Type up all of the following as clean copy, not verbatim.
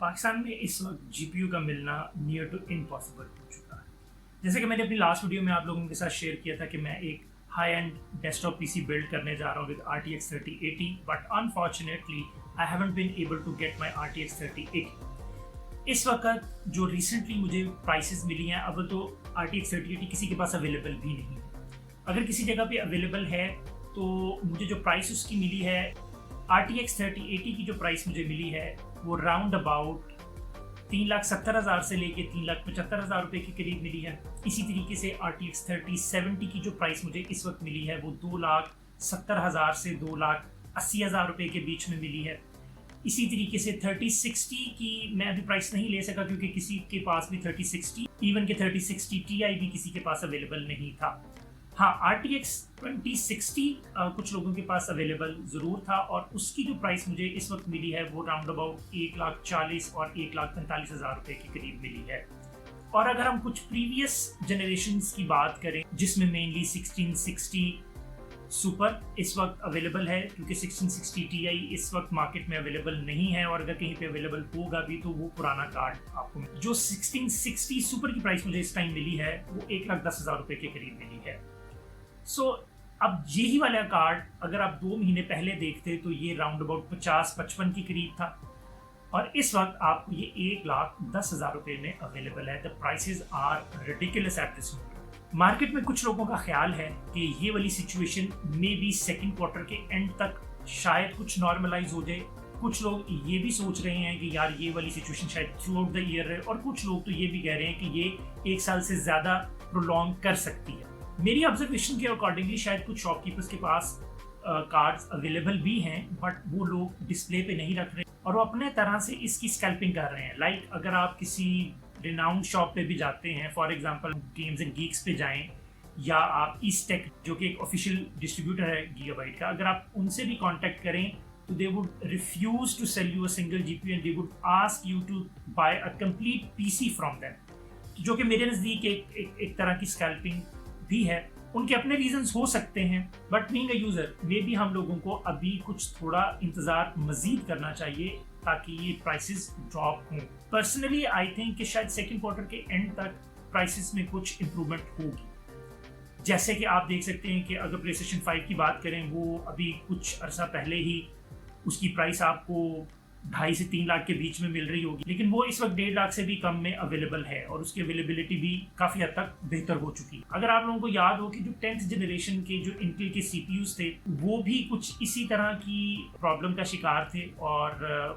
पाकिस्तान में इस वक्त जीपीयू का मिलना नियर टू इम्पॉसिबल हो चुका है। जैसे कि मैंने अपनी लास्ट वीडियो में आप लोगों के साथ शेयर किया था कि मैं एक high end desktop PC build करने जा रहा हूँ with RTX 3080, but unfortunately I haven't been able to get my RTX 3080। इस वक्त जो रिसेंटली मुझे प्राइसेस मिली हैं, अब तो RTX 3080 किसी के पास अवेलेबल भी नहीं है। अगर किसी जगह पे अवेलेबल है तो मुझे जो प्राइस उसकी मिली है, RTX 3080 की जो प्राइस मुझे मिली है वो राउंड अबाउट 3,70,000 से लेके 3,75,000 रुपये के करीब मिली है। इसी तरीके से RTX 3070 की जो प्राइस मुझे इस वक्त मिली है वो 2,70,000 से 2,80,000 रुपये के बीच में मिली है। इसी तरीके से 3060 की मैं अभी प्राइस नहीं ले सका क्योंकि किसी के पास भी 3060, इवन के 3060 Ti भी किसी के पास अवेलेबल नहीं था। हाँ, RTX 2060 कुछ लोगों के पास अवेलेबल ज़रूर था और उसकी जो प्राइस मुझे इस वक्त मिली है वो राउंड अबाउट 1,40,000 और 1,45,000 रुपये के करीब मिली है। और अगर हम कुछ प्रीवियस जनरेशन्स की बात करें जिसमें मेनली 1660 सुपर इस वक्त अवेलेबल है, क्योंकि 1660 Ti इस वक्त मार्केट में अवेलेबल नहीं है और अगर कहीं पे अवेलेबल होगा भी तो वो पुराना कार्ड आपको जो 1660 सुपर की प्राइस मुझे इस टाइम मिली है वो 1,10,000 रुपये के करीब मिली है। अब यही वाला कार्ड अगर आप 2 महीने पहले देखते तो ये राउंड अबाउट 50-55 के करीब था और इस वक्त आपको ये 1,10,000 रुपये में अवेलेबल है। The prices are ridiculous at this moment. Market में कुछ लोगों का ख्याल है कि ये वाली situation may be second quarter के एंड तक शायद कुछ नॉर्मलाइज हो जाए। कुछ लोग ये भी सोच रहे हैं कि यार ये वाली सिचुएशन शायद थ्रू आउट द ईयर है और कुछ लोग तो ये भी कह रहे हैं कि ये 1 साल से ज़्यादा प्रोलॉन्ग कर सकती है। मेरी ऑब्जर्वेशन के अकॉर्डिंगली शायद कुछ शॉपकीपर्स के पास कार्ड्स अवेलेबल भी हैं बट वो लोग डिस्प्ले पे नहीं रख रहे और वो अपने तरह से इसकी स्कैल्पिंग कर रहे हैं। लाइक अगर आप किसी रिनाउंड शॉप पे भी जाते हैं, for example games and Geeks पे जाएं या आप ईस्टेक जो कि एक ऑफिशियल डिस्ट्रीब्यूटर है गीगाबाइट का, अगर आप उनसे भी कांटेक्ट करें तो they would refuse to sell you a single GPU and they would ask you to buy a complete PC from them, जो कि मेरे नज़दीक एक तरह की स्कैल्पिंग भी है। उनके अपने रीजंस हो सकते हैं but being a user may be हम लोगों को अभी कुछ थोड़ा इंतजार मजीद करना चाहिए ताकि ये प्राइसेस ड्रॉप हों। पर्सनली आई थिंक कि शायद सेकंड क्वार्टर के एंड तक प्राइसेस में कुछ इंप्रूवमेंट होगी। जैसे कि आप देख सकते हैं कि अगर PlayStation 5 की बात करें वो अभी कुछ अरसा पहले ही उसकी प्राइस आपको 2.5 से 3 लाख के बीच में मिल रही होगी, लेकिन वो इस वक्त 1.5 लाख से भी कम में अवेलेबल है और उसकी अवेलेबिलिटी भी काफ़ी हद तक बेहतर हो चुकी है। अगर आप लोगों को याद हो कि जो 10th जनरेशन के जो इंटेल के CPUs थे वो भी कुछ इसी तरह की प्रॉब्लम का शिकार थे और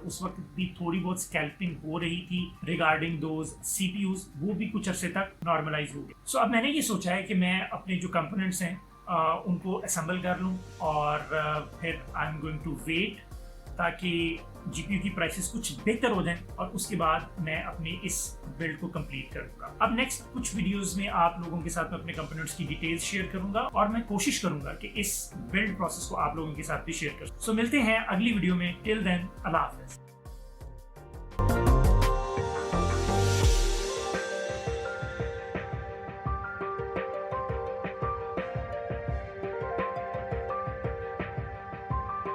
उस वक्त भी थोड़ी बहुत स्कैल्पिंग हो रही थी रिगार्डिंग दोज CPUs, वो भी कुछ अरसे तक नॉर्मलाइज हो गए। अब मैंने ये सोचा है कि मैं अपने जो कंपोनेंट्स हैं उनको असेंबल कर लूँ और फिर I am going to wait ताकि जीपीयू की प्राइसेस कुछ बेहतर हो जाएं और उसके बाद मैं अपनी इस बिल्ड को कंप्लीट करूंगा। अब नेक्स्ट कुछ वीडियोस में आप लोगों के साथ मैं अपने कंपोनेंट्स की डिटेल्स शेयर करूंगा और मैं कोशिश करूंगा कि इस बिल्ड प्रोसेस को आप लोगों के साथ भी शेयर करूं। मिलते हैं अगली वीडियो में। टिल देन, अल्लाह हाफ़िज़।